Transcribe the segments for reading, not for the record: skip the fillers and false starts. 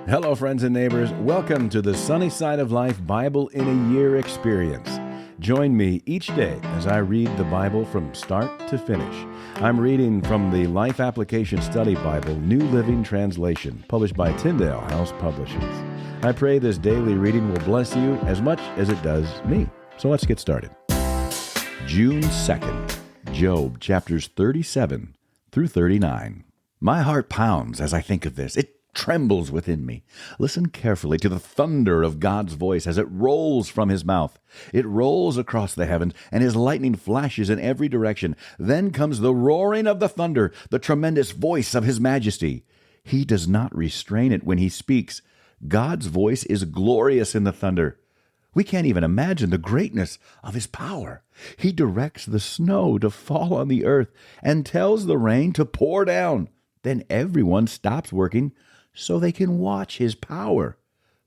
Hello, friends and neighbors. Welcome to the Sunny Side of Life Bible in a Year experience. Join me each day as I read the Bible from start to finish. I'm reading from the Life Application Study Bible, New Living Translation, published by Tyndale House Publishers. I pray this daily reading will bless you as much as it does me. So let's get started. June 2nd, Job chapters 37 through 39. My heart pounds as I think of this. It trembles within me. Listen carefully to the thunder of God's voice as it rolls from his mouth. It rolls across the heavens, and his lightning flashes in every direction. Then comes the roaring of the thunder, the tremendous voice of his majesty. He does not restrain it when he speaks. God's voice is glorious in the thunder. We can't even imagine the greatness of his power. He directs the snow to fall on the earth and tells the rain to pour down. Then everyone stops working so they can watch his power.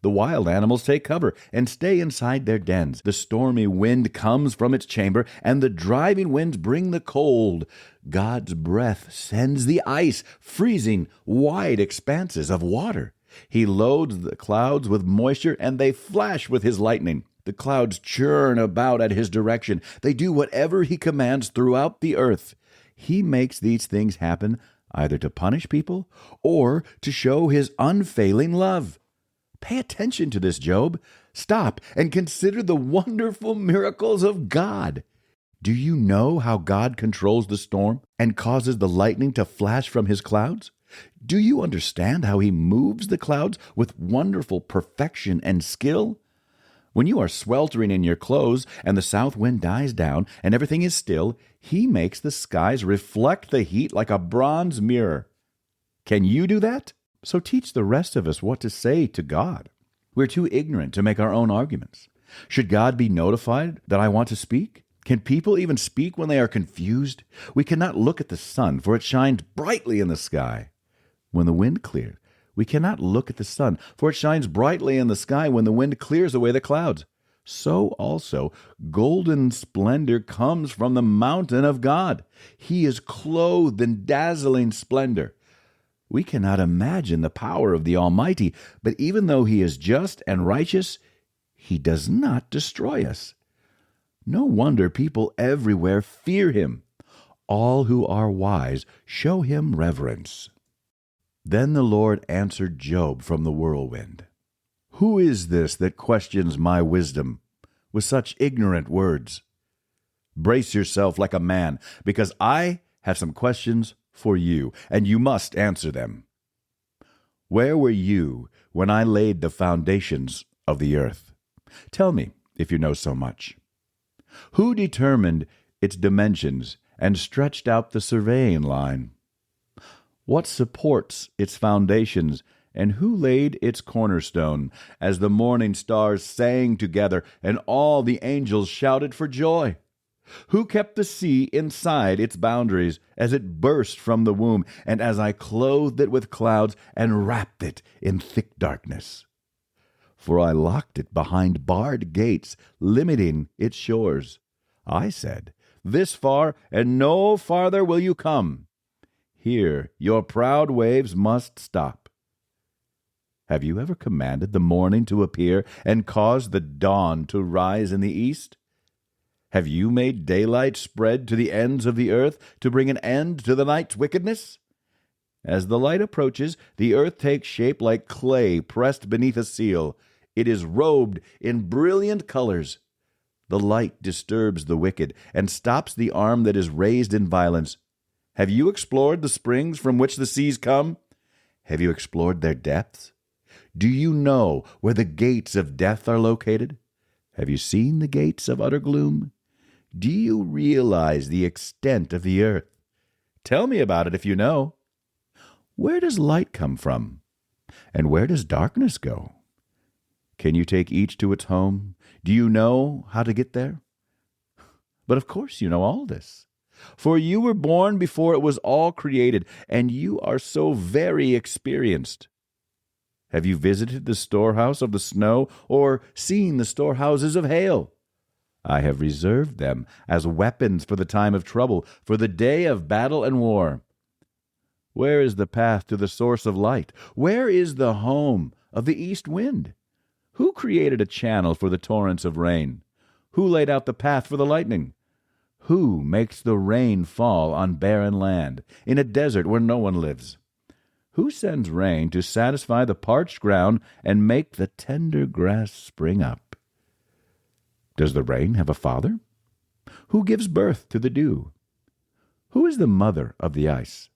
The wild animals take cover and stay inside their dens. The stormy wind comes from its chamber, and the driving winds bring the cold. God's breath sends the ice, freezing wide expanses of water. He loads the clouds with moisture, and they flash with his lightning. The clouds churn about at his direction. They do whatever he commands throughout the earth. He makes these things happen either to punish people or to show his unfailing love. Pay attention to this, Job. Stop and consider the wonderful miracles of God. Do you know how God controls the storm and causes the lightning to flash from his clouds? Do you understand how he moves the clouds with wonderful perfection and skill? When you are sweltering in your clothes and the south wind dies down and everything is still, he makes the skies reflect the heat like a bronze mirror. Can you do that? So teach the rest of us what to say to God. We're too ignorant to make our own arguments. Should God be notified that I want to speak? Can people even speak when they are confused? We cannot look at the sun, for it shines brightly in the sky. When the wind clears, we cannot look at the sun, for it shines brightly in the sky when the wind clears away the clouds. So also, golden splendor comes from the mountain of God. He is clothed in dazzling splendor. We cannot imagine the power of the Almighty, but even though he is just and righteous, he does not destroy us. No wonder people everywhere fear him. All who are wise show him reverence. Then the Lord answered Job from the whirlwind. Who is this that questions my wisdom with such ignorant words? Brace yourself like a man, because I have some questions for you, and you must answer them. Where were you when I laid the foundations of the earth? Tell me, if you know so much. Who determined its dimensions and stretched out the surveying line? What supports its foundations, and who laid its cornerstone, as the morning stars sang together, and all the angels shouted for joy? Who kept the sea inside its boundaries, as it burst from the womb, and as I clothed it with clouds, and wrapped it in thick darkness? For I locked it behind barred gates, limiting its shores. I said, this far, and no farther will you come. Here your proud waves must stop. Have you ever commanded the morning to appear and caused the dawn to rise in the east? Have you made daylight spread to the ends of the earth to bring an end to the night's wickedness? As the light approaches, the earth takes shape like clay pressed beneath a seal. It is robed in brilliant colors. The light disturbs the wicked and stops the arm that is raised in violence. Have you explored the springs from which the seas come? Have you explored their depths? Do you know where the gates of death are located? Have you seen the gates of utter gloom? Do you realize the extent of the earth? Tell me about it if you know. Where does light come from? And where does darkness go? Can you take each to its home? Do you know how to get there? But of course you know all this. For you were born before it was all created, and you are so very experienced. Have you visited the storehouse of the snow, or seen the storehouses of hail? I have reserved them as weapons for the time of trouble, for the day of battle and war. Where is the path to the source of light? Where is the home of the east wind? Who created a channel for the torrents of rain? Who laid out the path for the lightning? Who makes the rain fall on barren land, in a desert where no one lives? Who sends rain to satisfy the parched ground and make the tender grass spring up? Does the rain have a father? Who gives birth to the dew? Who is the mother of the ice?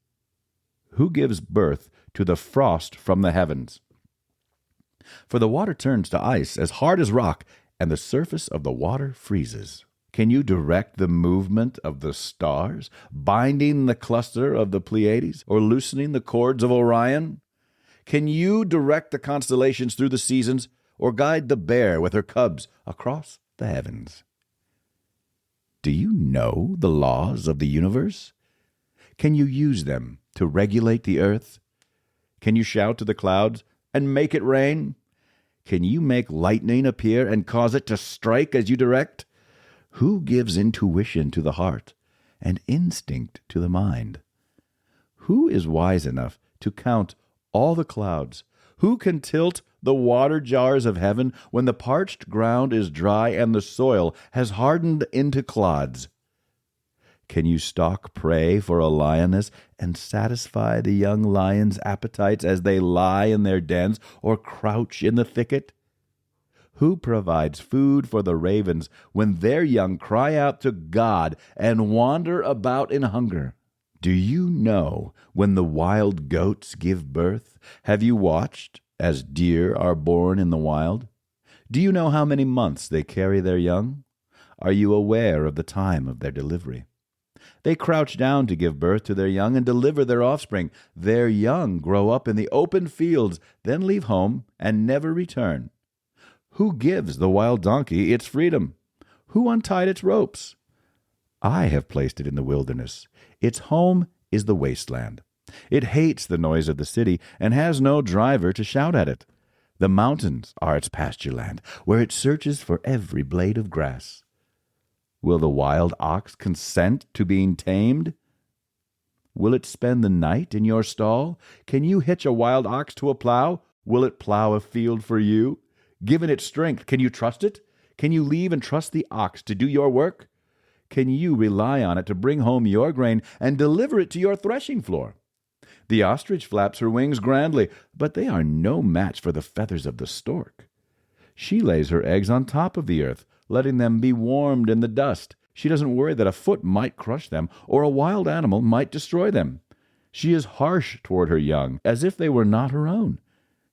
Who gives birth to the frost from the heavens? For the water turns to ice as hard as rock, and the surface of the water freezes. Can you direct the movement of the stars, binding the cluster of the Pleiades, or loosening the cords of Orion? Can you direct the constellations through the seasons, or guide the bear with her cubs across the heavens? Do you know the laws of the universe? Can you use them to regulate the earth? Can you shout to the clouds and make it rain? Can you make lightning appear and cause it to strike as you direct? Who gives intuition to the heart and instinct to the mind? Who is wise enough to count all the clouds? Who can tilt the water jars of heaven when the parched ground is dry and the soil has hardened into clods? Can you stalk prey for a lioness and satisfy the young lion's appetites as they lie in their dens or crouch in the thicket? Who provides food for the ravens when their young cry out to God and wander about in hunger? Do you know when the wild goats give birth? Have you watched as deer are born in the wild? Do you know how many months they carry their young? Are you aware of the time of their delivery? They crouch down to give birth to their young and deliver their offspring. Their young grow up in the open fields, then leave home and never return. Who gives the wild donkey its freedom? Who untied its ropes? I have placed it in the wilderness. Its home is the wasteland. It hates the noise of the city and has no driver to shout at it. The mountains are its pasture land, where it searches for every blade of grass. Will the wild ox consent to being tamed? Will it spend the night in your stall? Can you hitch a wild ox to a plow? Will it plow a field for you? Given its strength, can you trust it? Can you leave and trust the ox to do your work? Can you rely on it to bring home your grain and deliver it to your threshing floor? The ostrich flaps her wings grandly, but they are no match for the feathers of the stork. She lays her eggs on top of the earth, letting them be warmed in the dust. She doesn't worry that a foot might crush them or a wild animal might destroy them. She is harsh toward her young, as if they were not her own.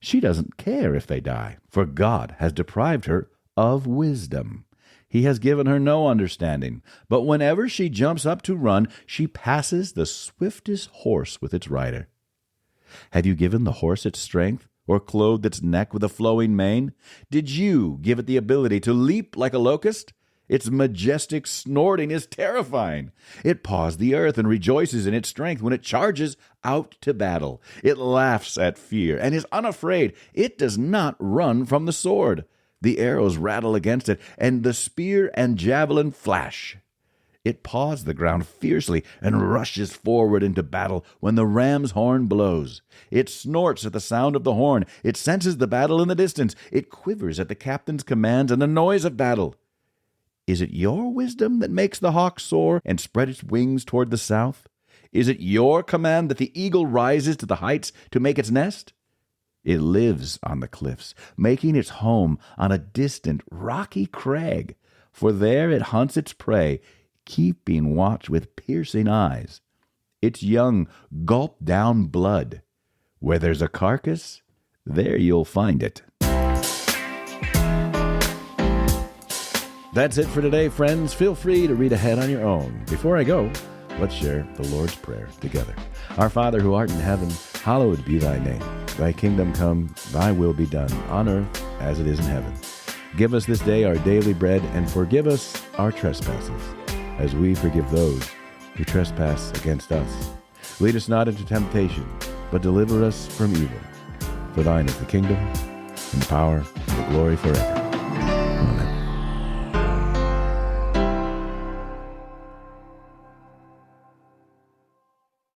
She doesn't care if they die, for God has deprived her of wisdom. He has given her no understanding, but whenever she jumps up to run, she passes the swiftest horse with its rider. Have you given the horse its strength, or clothed its neck with a flowing mane? Did you give it the ability to leap like a locust? Its majestic snorting is terrifying. It paws the earth and rejoices in its strength when it charges out to battle. It laughs at fear and is unafraid. It does not run from the sword. The arrows rattle against it, and the spear and javelin flash. It paws the ground fiercely and rushes forward into battle when the ram's horn blows. It snorts at the sound of the horn. It senses the battle in the distance. It quivers at the captain's commands and the noise of battle. Is it your wisdom that makes the hawk soar and spread its wings toward the south? Is it your command that the eagle rises to the heights to make its nest? It lives on the cliffs, making its home on a distant rocky crag, for there it hunts its prey, keeping watch with piercing eyes. Its young gulp down blood. Where there's a carcass, there you'll find it. That's it for today, friends. Feel free to read ahead on your own. Before I go, let's share the Lord's Prayer together. Our Father who art in heaven, hallowed be thy name. Thy kingdom come, thy will be done, on earth as it is in heaven. Give us this day our daily bread, and forgive us our trespasses, as we forgive those who trespass against us. Lead us not into temptation, but deliver us from evil. For thine is the kingdom, and the power, and the glory forever. Amen.